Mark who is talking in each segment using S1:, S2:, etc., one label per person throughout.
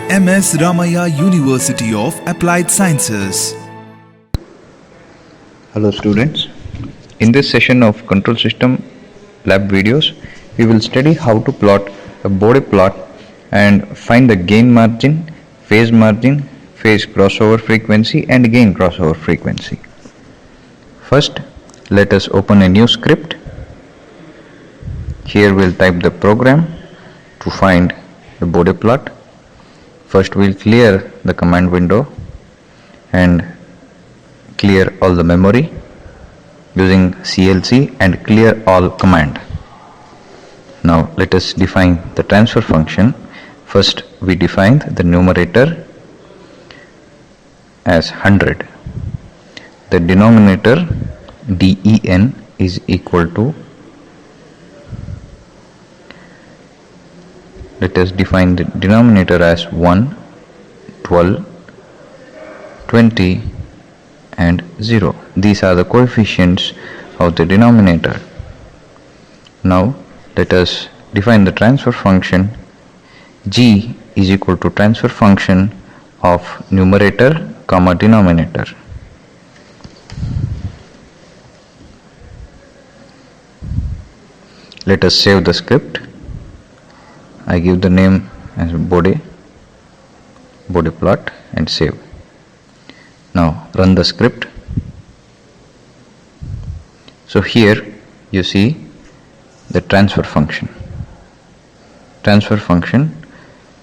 S1: MS Ramaya University of Applied Sciences.
S2: Hello students, in this session of control system lab videos, we will study how to plot a Bode plot and find the gain margin, phase crossover frequency and gain crossover frequency. First, let us open a new script. Here we'll type the program to find the Bode plot. First we'll clear the command window and clear all the memory using CLC and clear all command. Now let us define the transfer function. First we defined the numerator as 100. The denominator den is equal to, let us define the denominator as 1, 12, 20 and 0. These are the coefficients of the denominator. Now let us define the transfer function. G is equal to transfer function of numerator comma denominator. Let us save the script. I give the name as Bode plot and save. Now run the script. So here you see the transfer function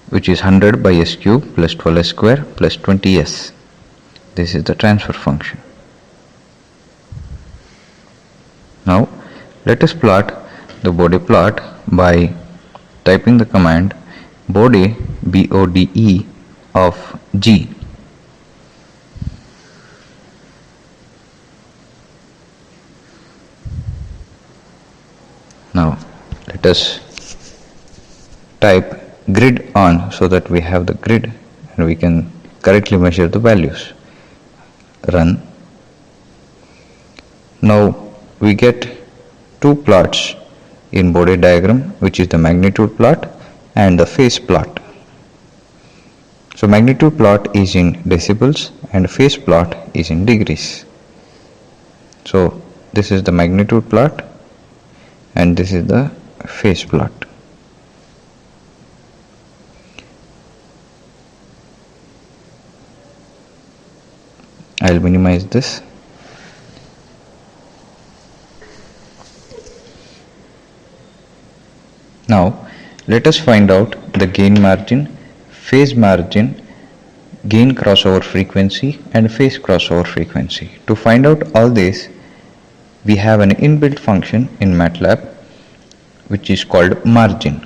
S2: which is 100 by s cube plus 12s square plus 20s. This is the transfer function. Now let us plot the Bode plot by typing the command Bode BODE of G. Now let us type grid on so that we have the grid and we can correctly measure the values. Run. Now we get two plots in Bode diagram, which is the magnitude plot and the phase plot. So magnitude plot is in decibels and phase plot is in degrees. So this is the magnitude plot and this is the phase plot. I'll minimize this. Now let us find out the gain margin, phase margin, gain crossover frequency and phase crossover frequency. To find out all this, we have an inbuilt function in MATLAB which is called margin.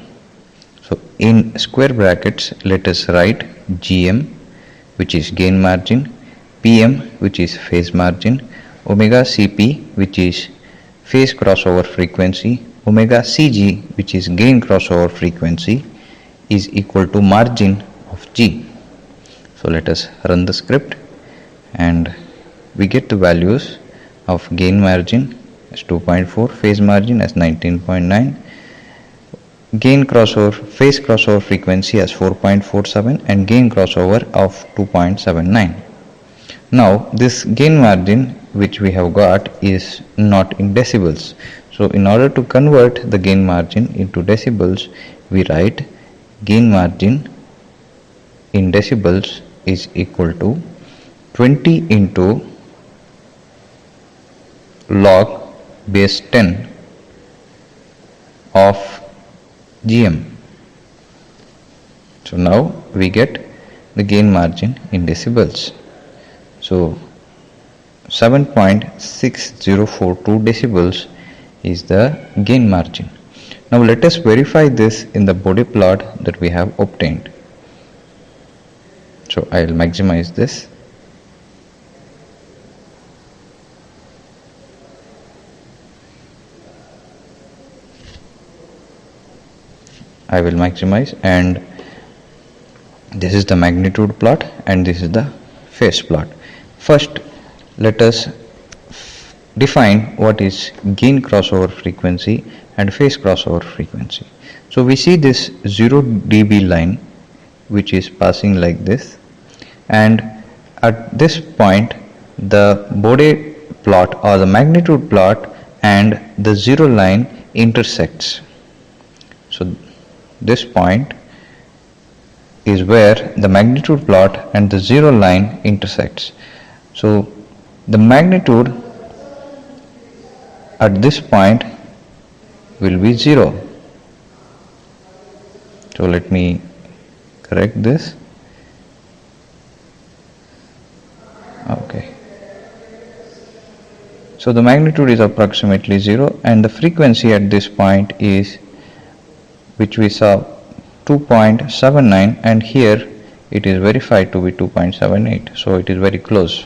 S2: So in square brackets let us write GM, which is gain margin, PM, which is phase margin, omega CP, which is phase crossover frequency, omega CG, which is gain crossover frequency, is equal to margin of G. So let us run the script and we get the values of gain margin as 2.4, phase margin as 19.9, phase crossover frequency as 4.47 and gain crossover of 2.79. Now this gain margin which we have got is not in decibels. So in order to convert the gain margin into decibels, we write gain margin in decibels is equal to 20 into log base 10 of GM. So now we get the gain margin in decibels. So 7.6042 decibels is the gain margin. Now let us verify this in the Bode plot that we have obtained. So I will maximize this. I will maximize, and this is the magnitude plot and this is the phase plot. First let us define what is gain crossover frequency and phase crossover frequency. So we see this 0 dB line which is passing like this, and at this point the Bode plot or the magnitude plot and the zero line intersects. So this point is where the magnitude plot and the zero line intersects. So the magnitude at this point will be 0. So let me correct this. Okay. So the magnitude is approximately 0 and the frequency at this point is, which we saw, 2.79, and here it is verified to be 2.78, so it is very close.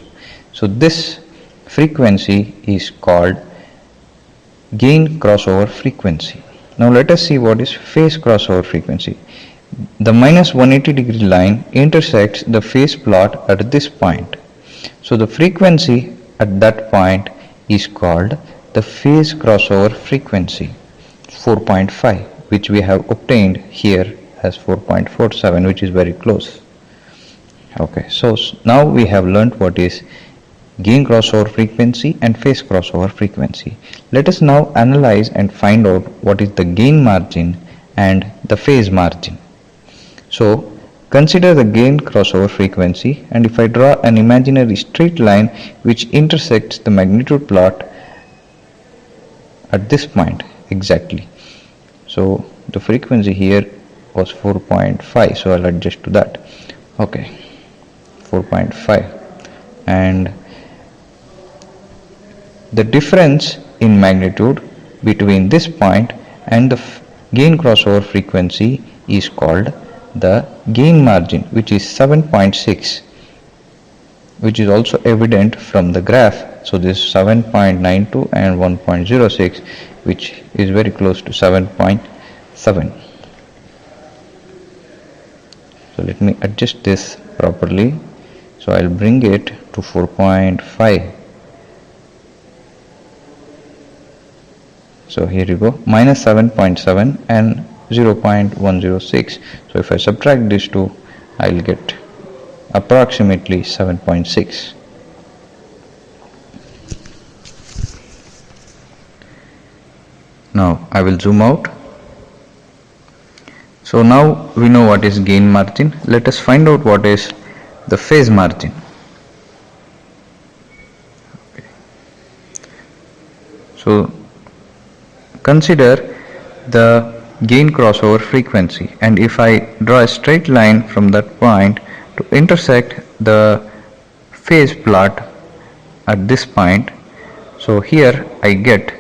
S2: So this frequency is called gain crossover frequency. Now let us see what is phase crossover frequency. The minus 180 degree line intersects the phase plot at this point. So the frequency at that point is called the phase crossover frequency, 4.5, which we have obtained here as 4.47, which is very close. Okay, so now we have learnt what is gain crossover frequency and phase crossover frequency. Let us now analyze and find out what is the gain margin and the phase margin. So consider the gain crossover frequency, and if I draw an imaginary straight line which intersects the magnitude plot at this point exactly. So the frequency here was 4.5, so I'll adjust to that. Okay, 4.5, and the difference in magnitude between this point and the gain crossover frequency is called the gain margin, which is 7.6, which is also evident from the graph. So this 7.92 and 1.06, which is very close to 7.7. So let me adjust this properly. So I'll bring it to 4.5. So here you go, minus 7.7 and 0.106. So if I subtract these two, I'll get approximately 7.6. Now I will zoom out. So now we know what is gain margin. Let us find out what is the phase margin. Okay. So consider the gain crossover frequency, and if I draw a straight line from that point to intersect the phase plot at this point, so here I get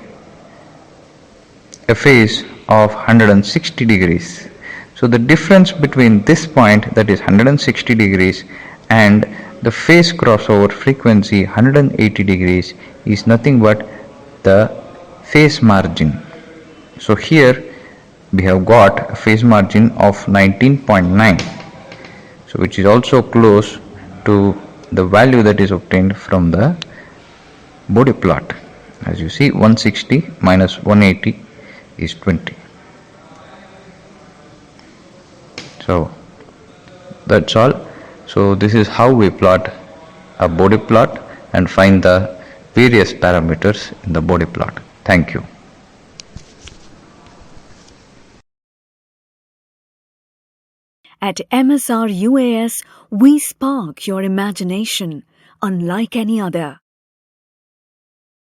S2: a phase of 160 degrees. So the difference between this point, that is 160 degrees, and the phase crossover frequency 180 degrees is nothing but the phase margin. So here we have got a phase margin of 19.9, so which is also close to the value that is obtained from the Bode plot. As you see, 160 minus 180 is 20. So that's all. So this is how we plot a Bode plot and find the various parameters in the Bode plot. Thank you.
S3: At MSR UAS, we spark your imagination unlike any other.